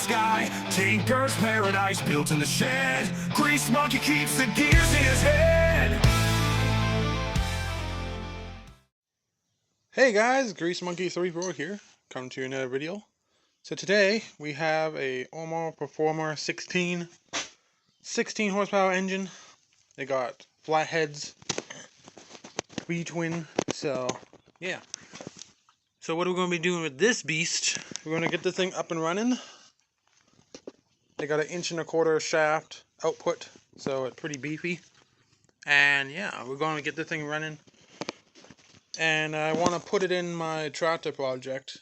sky. Tinker's paradise built in the shed. Grease Monkey keeps the gears in his head. Hey guys, Grease Monkey 34 here, coming to another video. So today we have a Omo Performer 16 horsepower engine. They got flatheads, V-twin, so yeah. So what are we going to be doing with this beast? We're going to get this thing up and running. They got an 1.25 inch shaft output, so it's pretty beefy. And yeah, we're going to get this thing running. And I want to put it in my tractor project.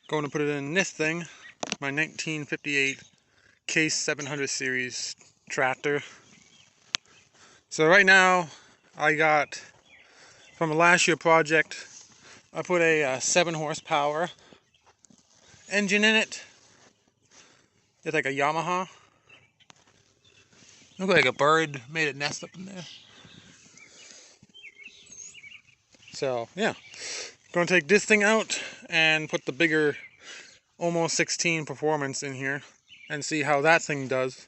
Going to put it in this thing, my 1958 Case 700 series tractor. So right now, I got, from a last year project, I put a 7 horsepower engine in it. It's like a Yamaha. Looks like a bird made a nest up in there. So yeah, going to take this thing out and put the bigger Omo 16 Performance in here and see how that thing does.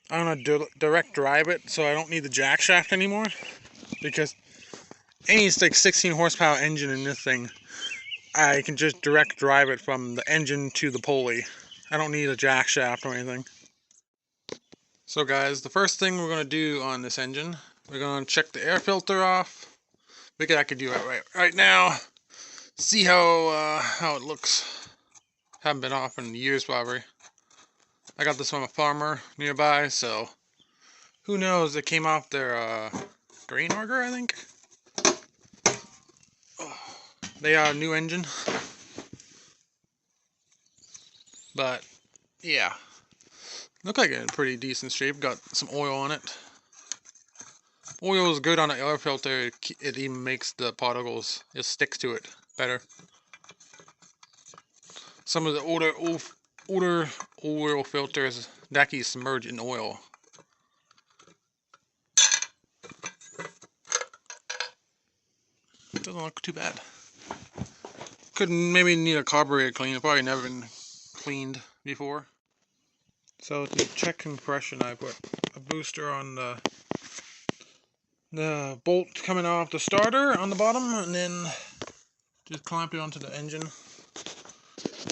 I'm going to direct drive it so I don't need the jack shaft anymore, because any like 16 horsepower engine in this thing, I can just direct drive it from the engine to the pulley. I don't need a jack shaft or anything. So guys, the first thing we're going to do on this engine, we're going to check the air filter off. Maybe I could do it right now. See how it looks. Haven't been off in years probably. I got this from a farmer nearby, so who knows? It came off their grain auger, I think. They are a new engine, but yeah, look like it's in pretty decent shape. Got some oil on it. Oil is good on the air filter. It even makes the particles, it sticks to it better. Some of the older oil filters actually submerge in oil. Doesn't look too bad. Could maybe need a carburetor clean. It's probably never been cleaned before. So to check compression, I put a booster on the bolt coming off the starter on the bottom, and then just clamp it onto the engine.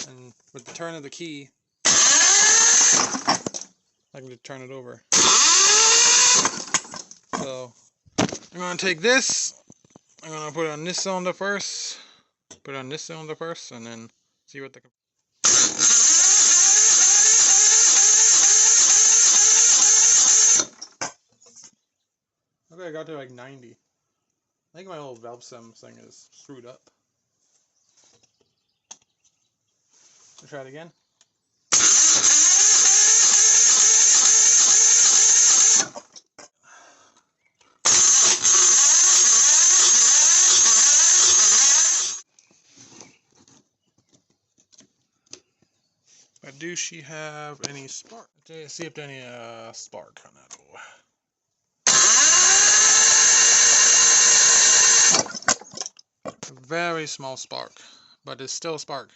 And with the turn of the key, I can just turn it over. So I'm going to take this, I'm going to put it on this cylinder first, and then see what the... Okay, I got to like 90. I think my old valve stem thing is screwed up. Let's try it again. But do she have any spark? Let's see if there's any spark on that. Very small spark, but it's still a spark.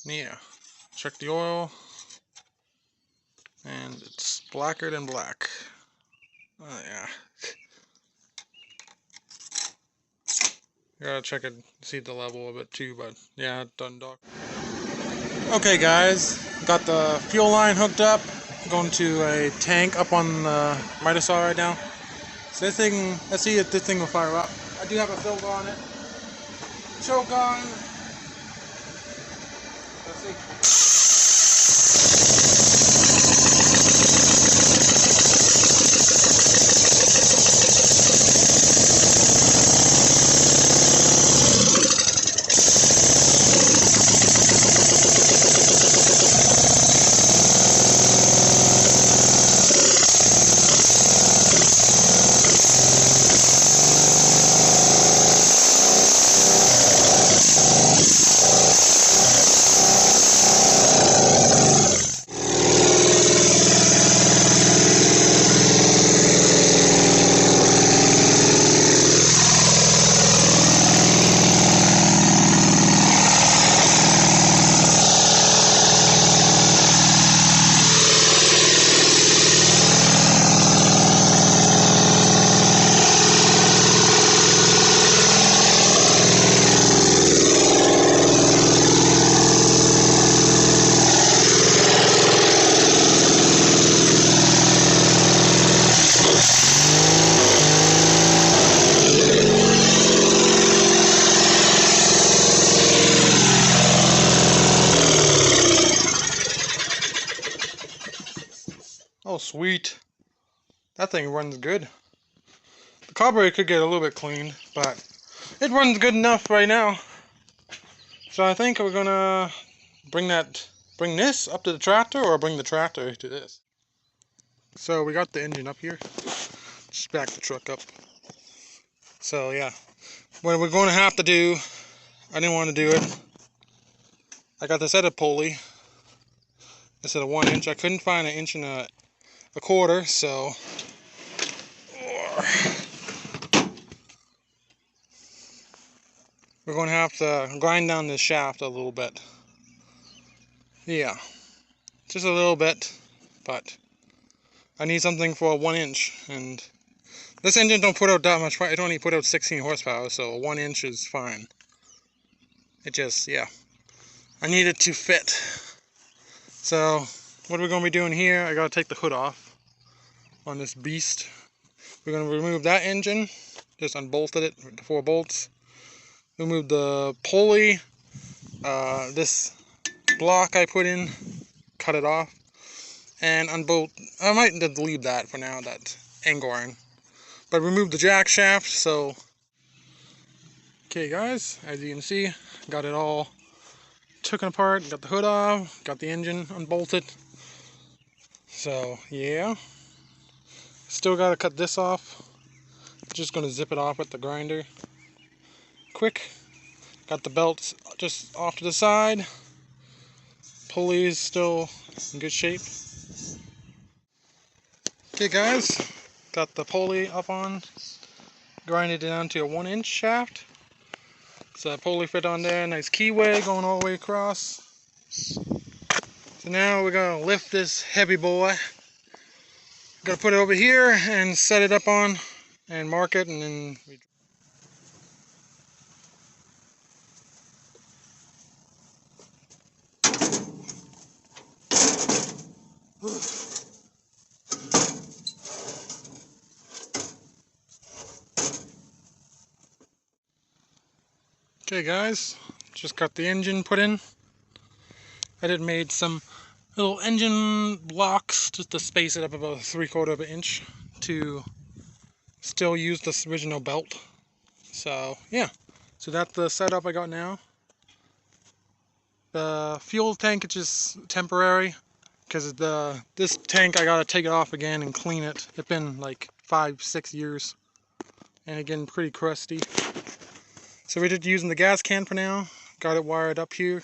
Yeah, check the oil, and it's blacker than black. Oh yeah. Gotta check it, see the level of it too, but yeah, done dock. Okay guys, got the fuel line hooked up, going to a tank up on the miter saw right now. So this thing, let's see if this thing will fire up. I do have a filter on it. Choke on. Let's see. Oh, sweet. That thing runs good. The carburetor could get a little bit cleaned, but it runs good enough right now. So I think we're gonna bring this up to the tractor, or bring the tractor to this. So we got the engine up here. Just back the truck up. So yeah, what we're going to have to do, I didn't want to do it. I got this other pulley instead of 1 inch. I couldn't find an inch and a quarter, so we're going to have to grind down this shaft a little bit. Yeah, just a little bit, but I need something for a 1 inch, and this engine don't put out that much. It only put out 16 horsepower, so 1 inch is fine. It just, yeah, I need it to fit. So what we're going to be doing here, I got to take the hood off on this beast. We're going to remove that engine, just unbolted it with the 4 bolts. Remove the pulley, this block I put in, cut it off, and unbolt. I might just leave that for now, that angle iron, but remove the jack shaft. So okay guys, as you can see, got it all taken apart, got the hood off, got the engine unbolted. So yeah, still got to cut this off. Just going to zip it off with the grinder quick. Got the belts just off to the side. Pulley is still in good shape. Okay guys, got the pulley up on, grinded it down to a 1 inch shaft. So that pulley fit on there, nice keyway going all the way across. So now we're gonna lift this heavy boy. Gotta put it over here and set it up on and mark it, and then okay guys, just got the engine put in. I did made some little engine blocks just to space it up about 3/4 of an inch to still use this original belt. So yeah, so that's the setup I got now. The fuel tank is just temporary because this tank I gotta take it off again and clean it. It's been like 5-6 years and again pretty crusty. So we're just using the gas can for now. Got it wired up here.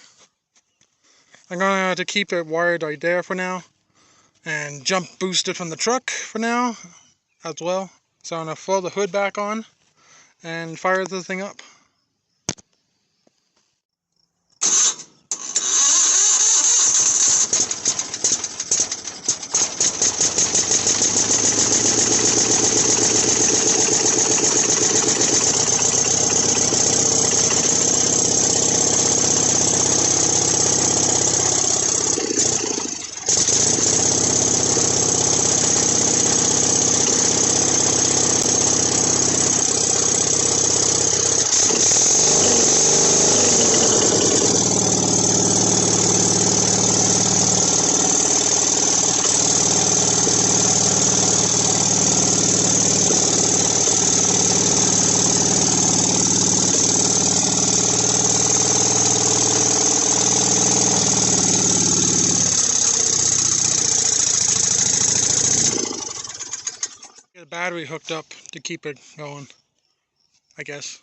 I'm gonna have to keep it wired right there for now and jump boost it from the truck for now as well. So I'm gonna throw the hood back on and fire the thing up. Get a battery hooked up to keep it going, I guess.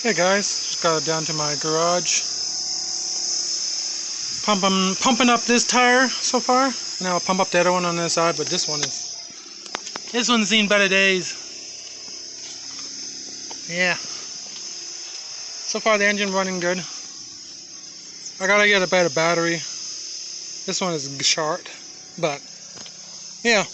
Hey guys, just got down to my garage. Pumping up this tire so far. Now I'll pump up the other one on this side, but this one's seen better days. Yeah. So far the engine running good. I gotta get a better battery. This one is short, but yeah.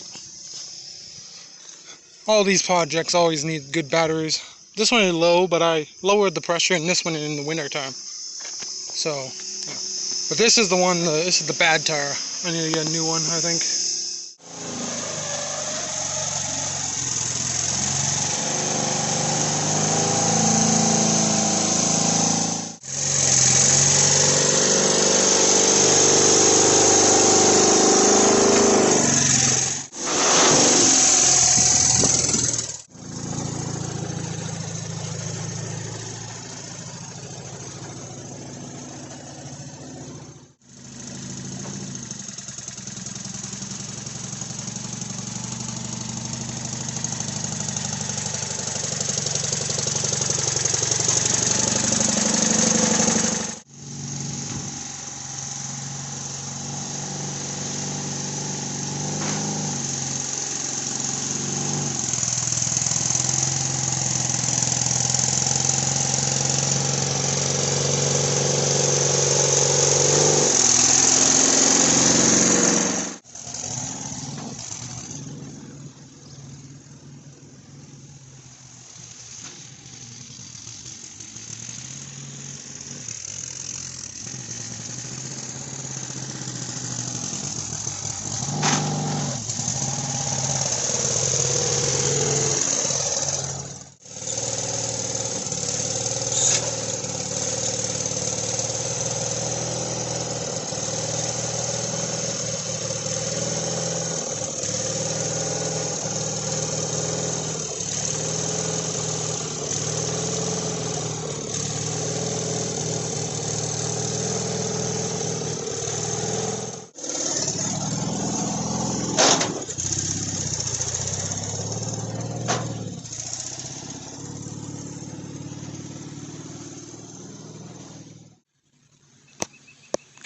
All these projects always need good batteries. This one is low, but I lowered the pressure in this one in the winter time. So, yeah. But this is the one, this is the bad tire. I need to get a new one, I think.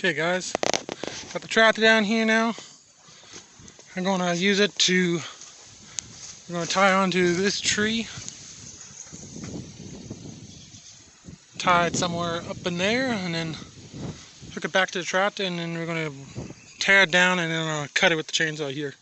Okay guys, got the tractor down here now. I'm gonna use it to, I'm gonna tie onto this tree. Tie it somewhere up in there and then hook it back to the tractor, and then we're gonna tear it down and then cut it with the chainsaw here.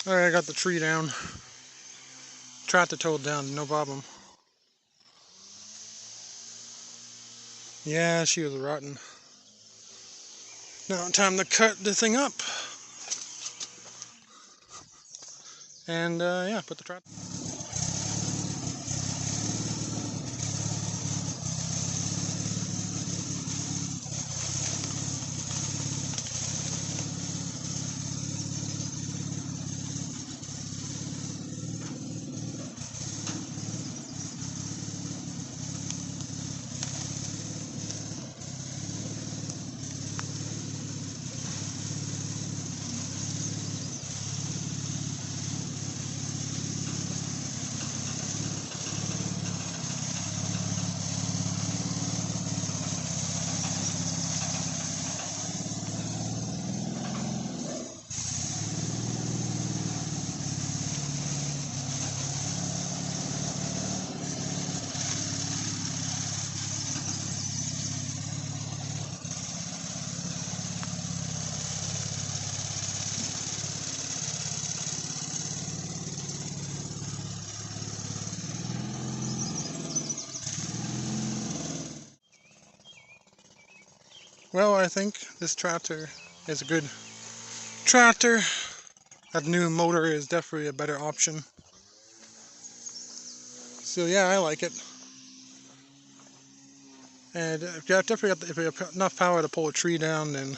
Alright, I got the tree down. Tractor towed down, no problem. Yeah, she was rotten. Now time to cut the thing up. And yeah, put the tractor. well, I think this tractor is a good tractor. That new motor is definitely a better option. So yeah, I like it. And if you have enough power to pull a tree down, then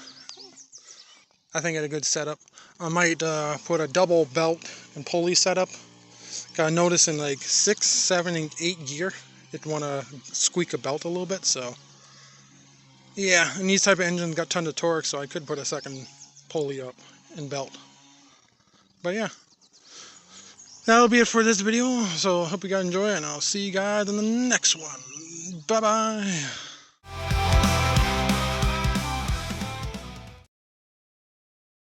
I think it's a good setup. I might put a double belt and pulley setup. Got notice in like 6, 7, and 8 gear, it'd want to squeak a belt a little bit. So yeah, and these type of engines got tons of torque, so I could put a second pulley up and belt. But yeah, that'll be it for this video. So hope you guys enjoy, and I'll see you guys in the next one. Bye bye.